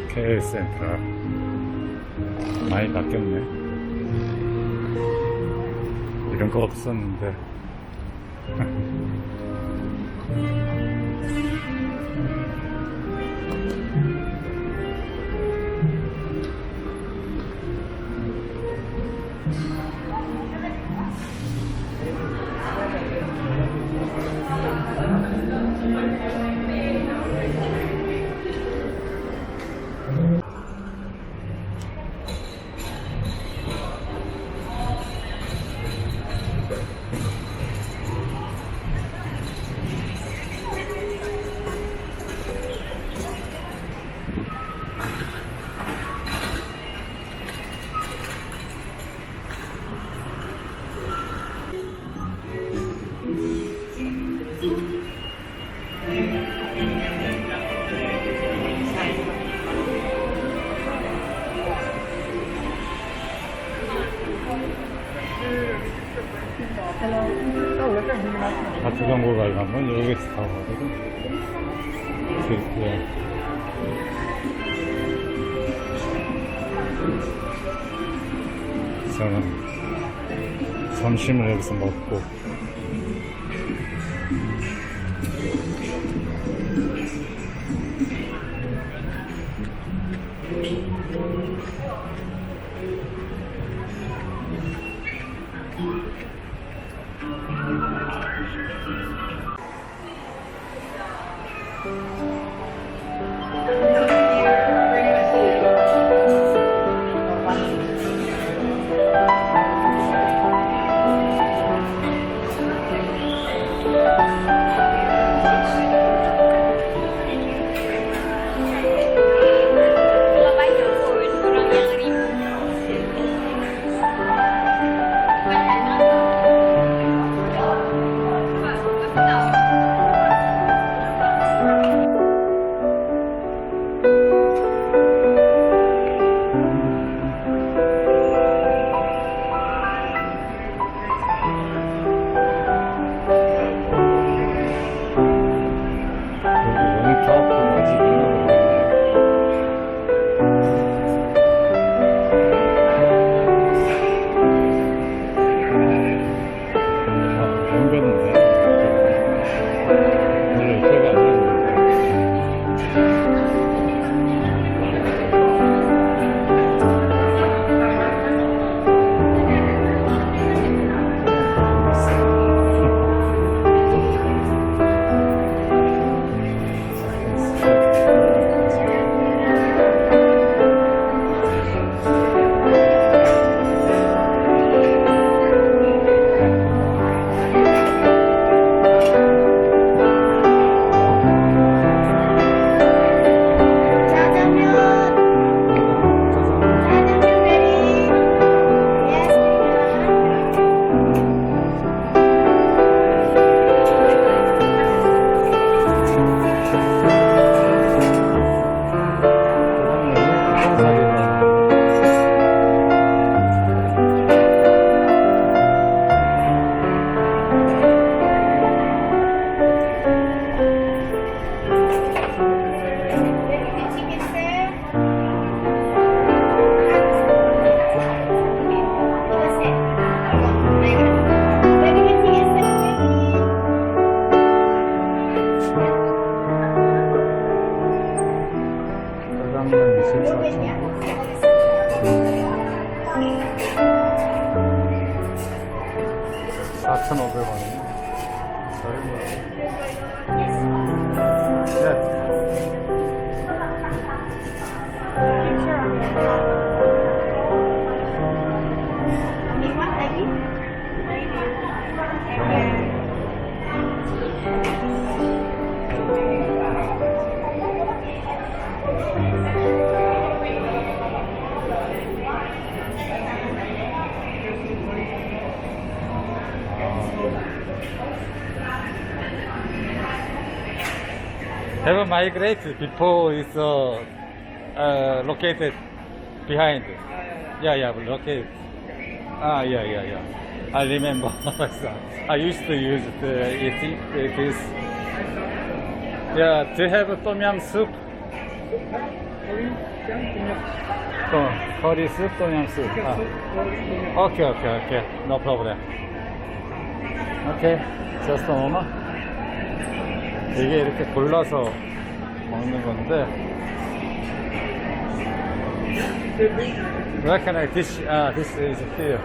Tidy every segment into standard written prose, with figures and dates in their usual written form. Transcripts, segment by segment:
KL 센트럴 많이 바뀌었네. 이런 거 없었는데. 같은 광고 가려면 여기서 타고 가거든. 이렇게. 저는 점심을 여기서 먹고 Have migrated before it's located behind. Yeah, located. Yeah. I remember. I used to use this. Yeah, to have tom yum soup. Curry soup, tom yum soup. Okay. No problem. Okay, just a moment. 이게 이렇게 골라서 먹는 건데. Where can I dish? This is here.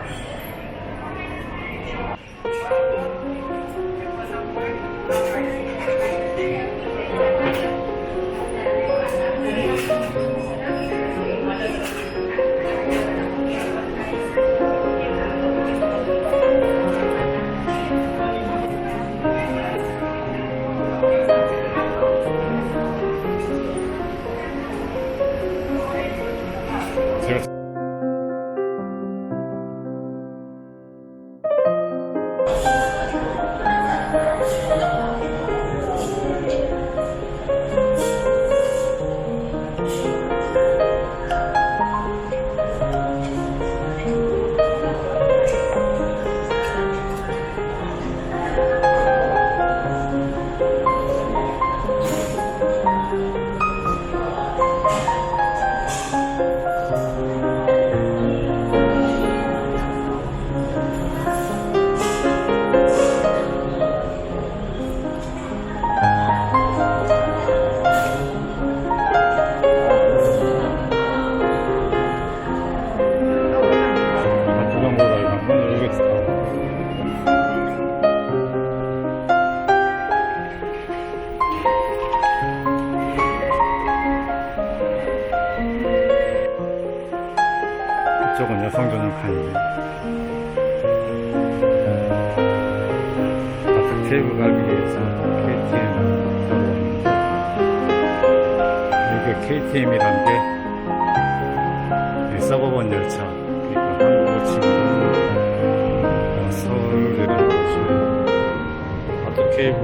이쪽은 여성 전용 칸이에요. 아트 테이블 가기 위해서 KTM 타고 왔는데, 이게 KTM이란 게 서버번 열차, 그러니까 한국으로 치면 서울이라는 곳이고, 아트 테이블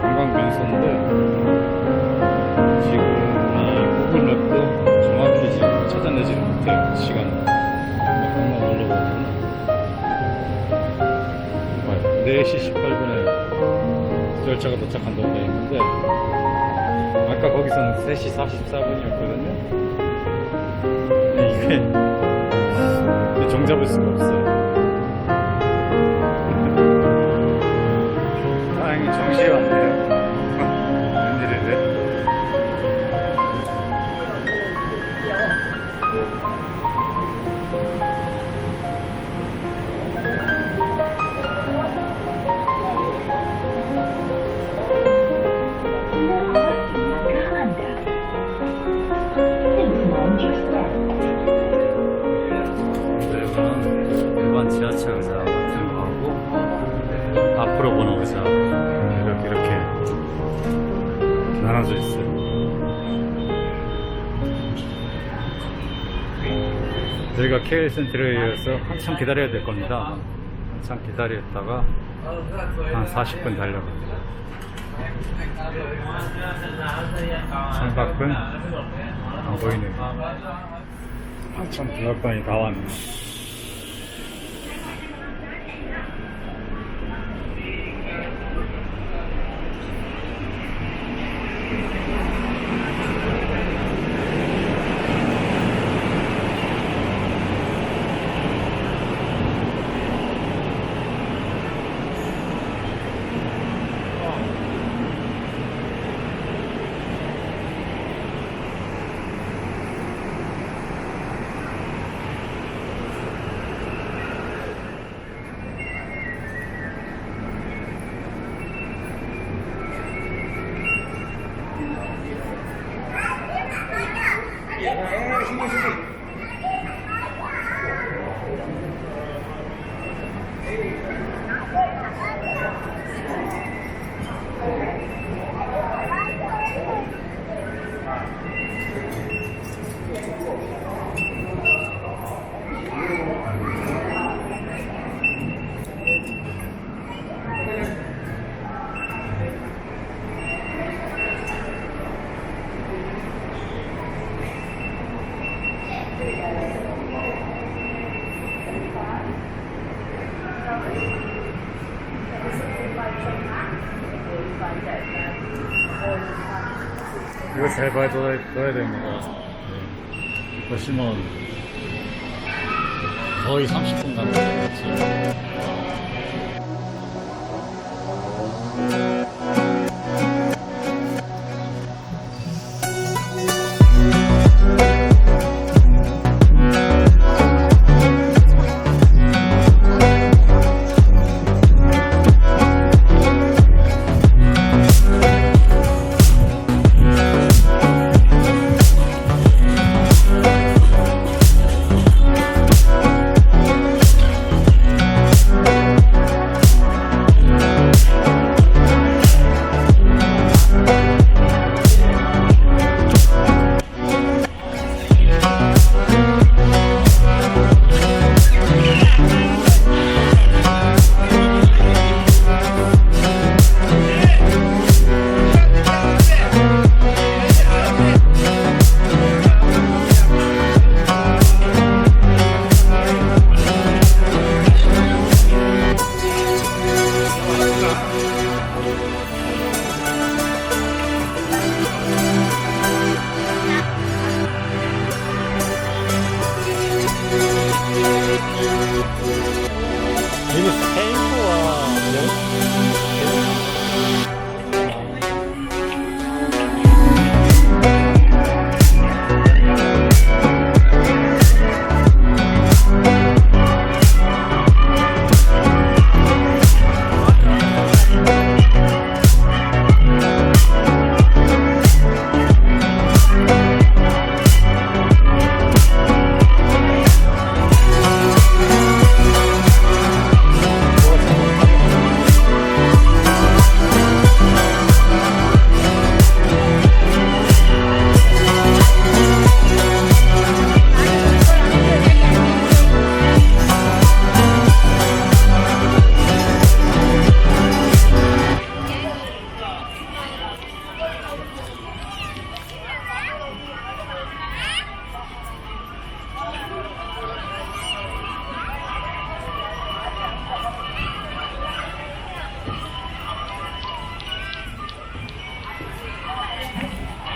관광명소인데 지금 이 구글 맵도 정확히 지금 찾아내지는 못해요. 시간을 한번 올라가면 4시 18분에 열차가 도착한다고 되어 있는데 아까 거기서는 3시 44분이었거든요. 이게 종잡을 수가 없어요. 정시에 왔네요. 웬일이래? 일반 지하철 의자 같은 거 하고 앞으로 보는 의자 이렇게 나눠져 있어요. 저희가 KL 센트럴에서 한참 기다려야 될 겁니다. 한참 기다렸다가 한 40분 달려갑니다. 창밖은 안 보이네요. 한참 중간권이 다 왔네. 이거 잘 봐둬야 됩니다. 네. 보시면 거의 30분 남았어요. 이게 스페인어와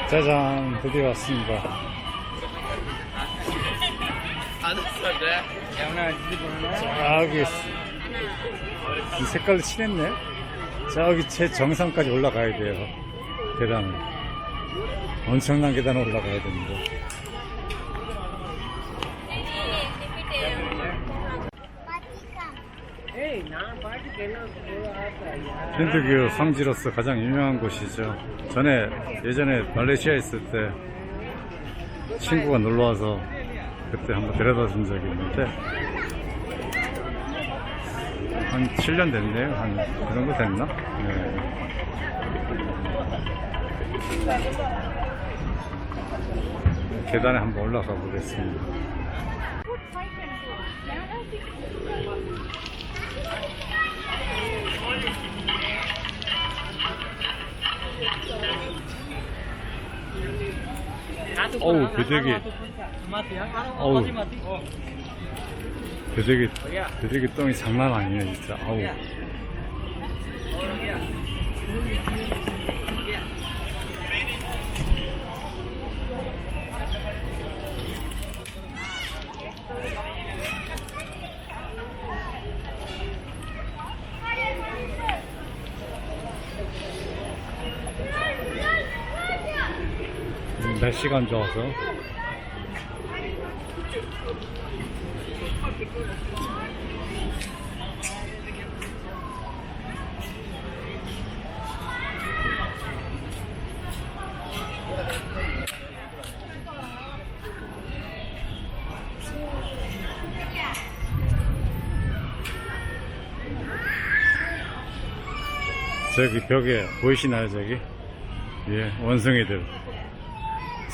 짜잔, 드디어 왔습니다. 저기 이 색깔로 칠했네. 저기 제 정상까지 올라가야 돼요. 계단을 엄청난 계단을 올라가야 됩니다. 힌두교 성지로서 가장 유명한 곳이죠. 예전에 말레이시아에 있을 때 친구가 놀러와서 그때 한번 데려다 준 적이 있는데 한 7년 됐네요. 한 그 정도 됐나? 네. 계단에 한번 올라가 보겠습니다. 어우, 배대기. 어우, 배대기 똥이 장난 아니네, 진짜. 아우. 날씨가 안 좋아서 저기 벽에 보이시나요? 저기 예, 원숭이들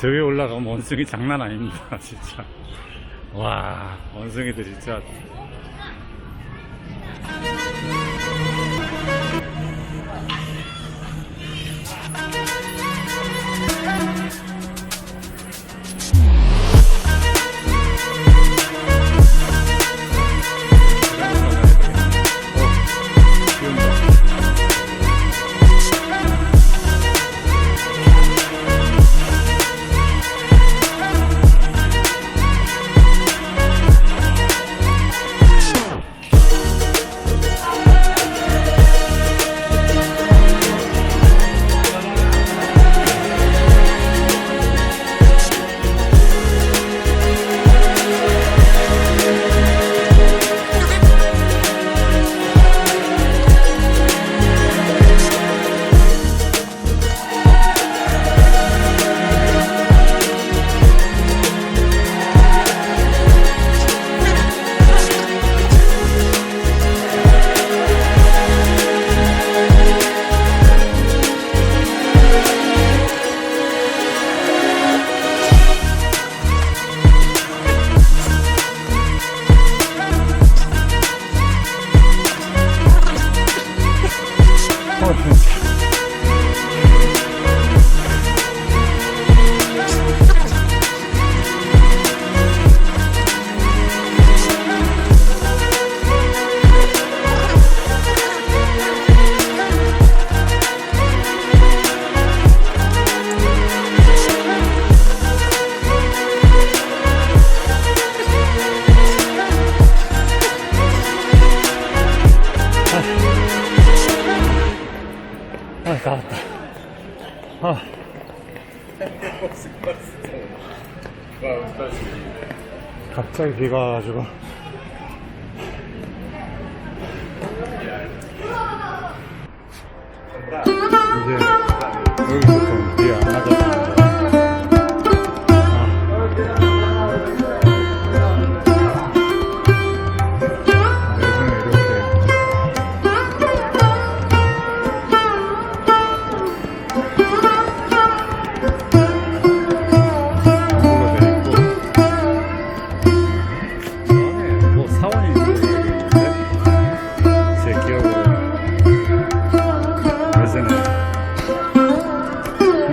저 위에 올라가면 원숭이 장난 아닙니다. 진짜 와, 원숭이들 진짜 갑자기 비가 와가지고 이제 여기부터 비 안 맞았습니다.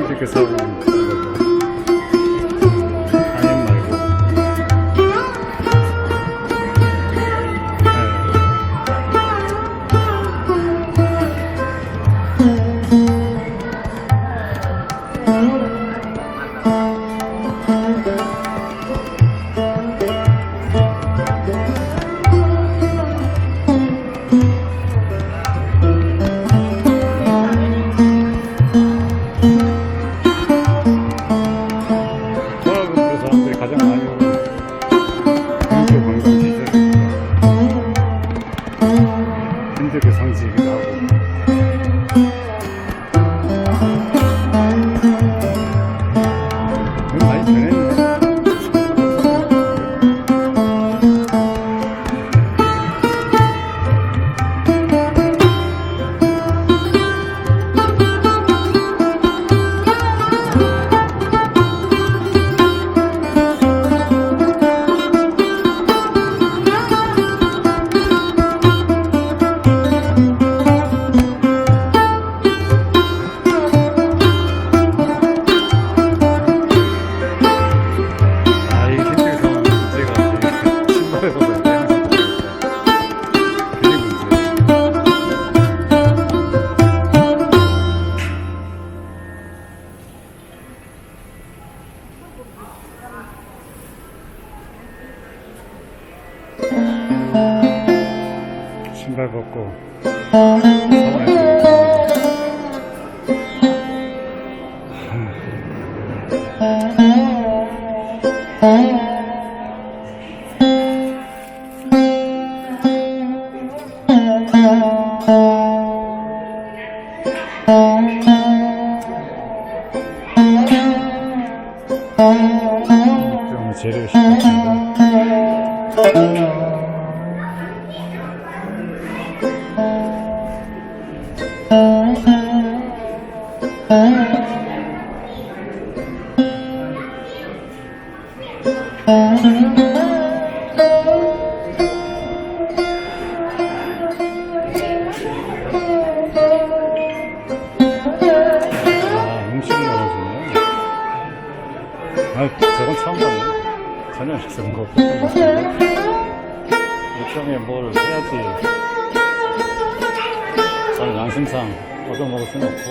이렇게 사고 있는 거고 아님 말고 가장 많이 오는 근교 관광지죠. 힘들게 상지이기도 하고. 많이 변했네. 신발 벗고 서원에 좀 재료 시켰습니다. 음식 나와주네. 저건 처음 봤네. 전혀 저런 거 없었던 것 같은데. 일종의 뭘 해야지. 저는 양심상 얻어먹을 수는 없고.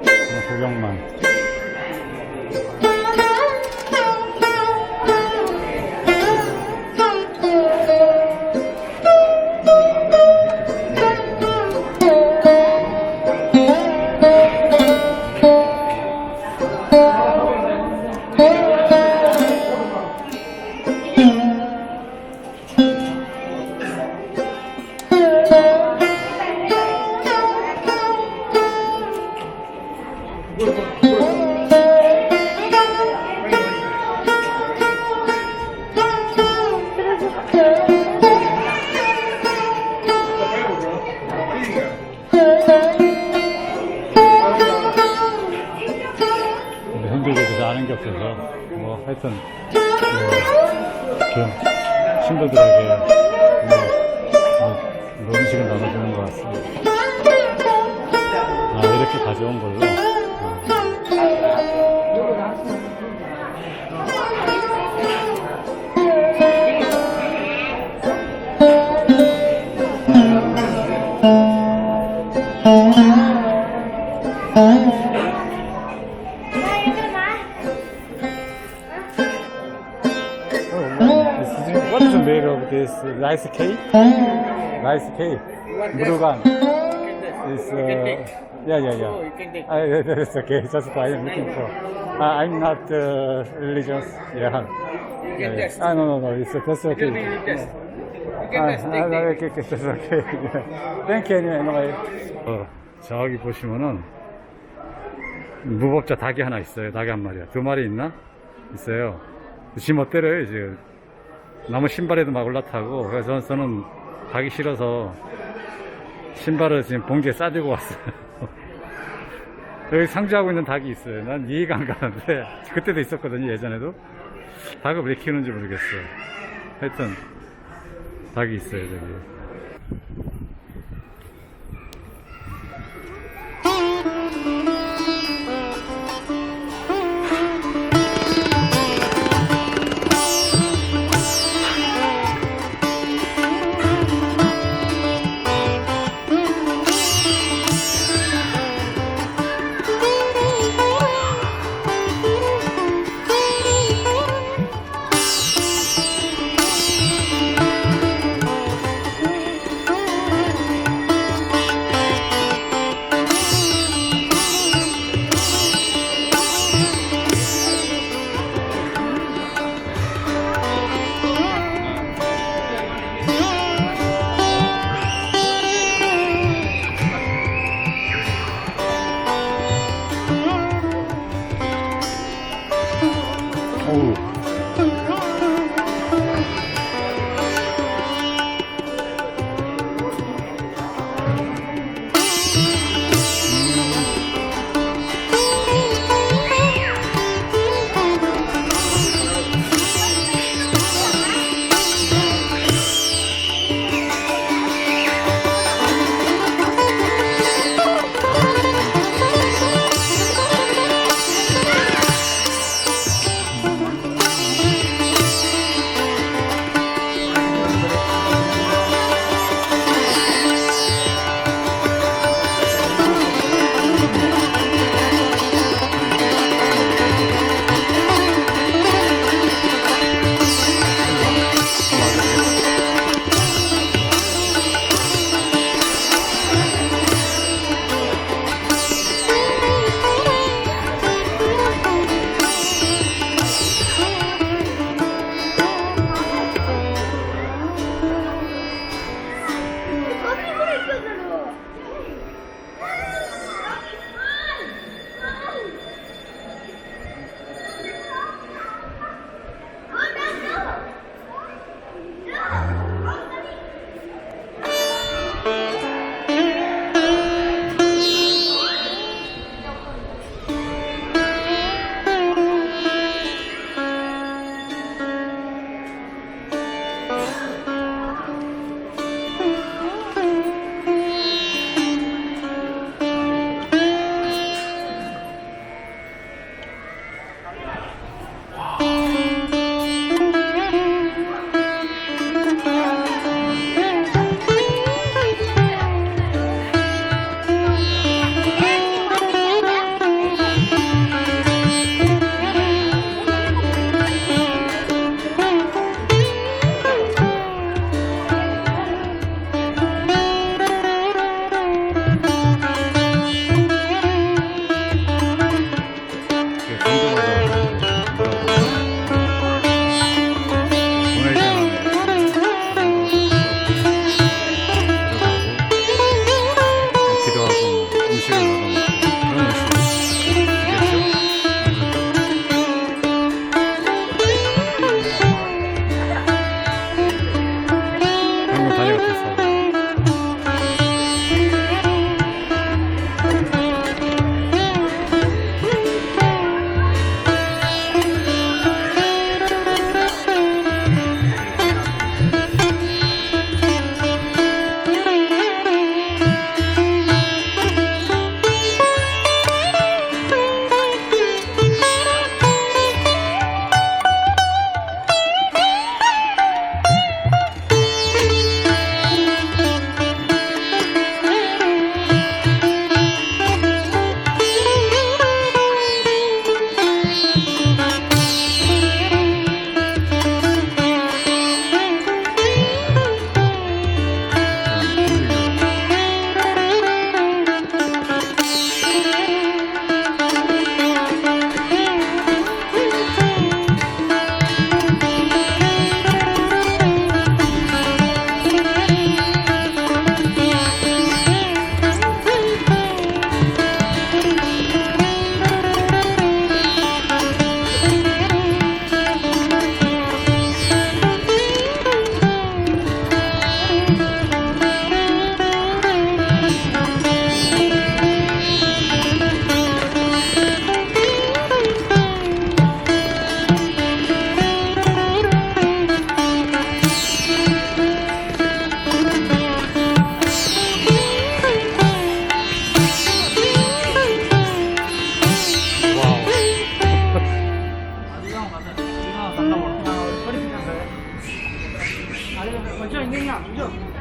그냥 구경만. 현지에서 아는 게 없어서 뭐 하여튼 신도들에게 뭐 음식을 나눠주는 것 같습니다. 이렇게 가져온 걸로. What is made of this rice cake? Rice cake. Murugan. It's Yeah, yeah, So yeah. you can take. That's okay. Just I am looking for. I'm not religious. Yeah. You can test. No, no, no. That's It okay. will be test. You can test. Take, take. Okay, okay, that's okay. Yeah. Thank you anyway. 저기 보시면은 무법자 닭이 하나 있어요. 닭이 한 마리야. 두 마리 있나? 있어요. 지 멋대로요. 이제 나무 신발에도 막 올라타고. 그래서 저는 가기 싫어서 신발을 지금 봉지에 싸들고 왔어요. 여기 상주하고 있는 닭이 있어요. 난 이해가 안 가는데 그때도 있었거든요. 예전에도. 닭을 왜 키우는지 모르겠어요. 하여튼 닭이 있어요. 저기. 어우.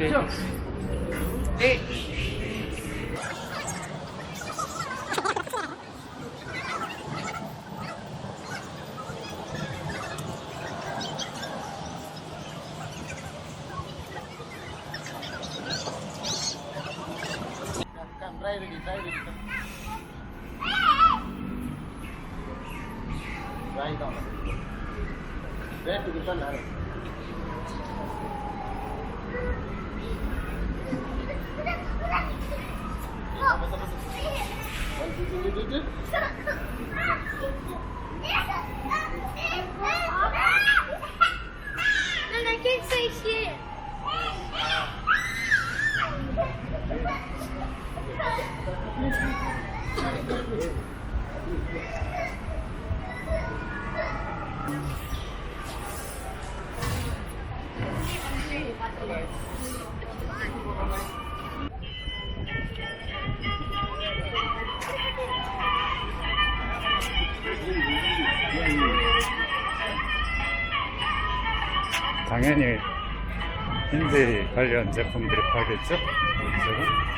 오케이. Sure. Hey. Come, try ready, try ready. Try down. Where to return arrow? And I can't say shit. 당연히 힌디 관련 제품들이 팔겠죠? 이쪽은?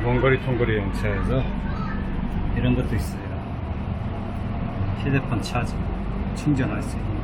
먼거리 통거리 영차에서 이런 것도 있어요. 휴대폰 차지, 충전할 수 있는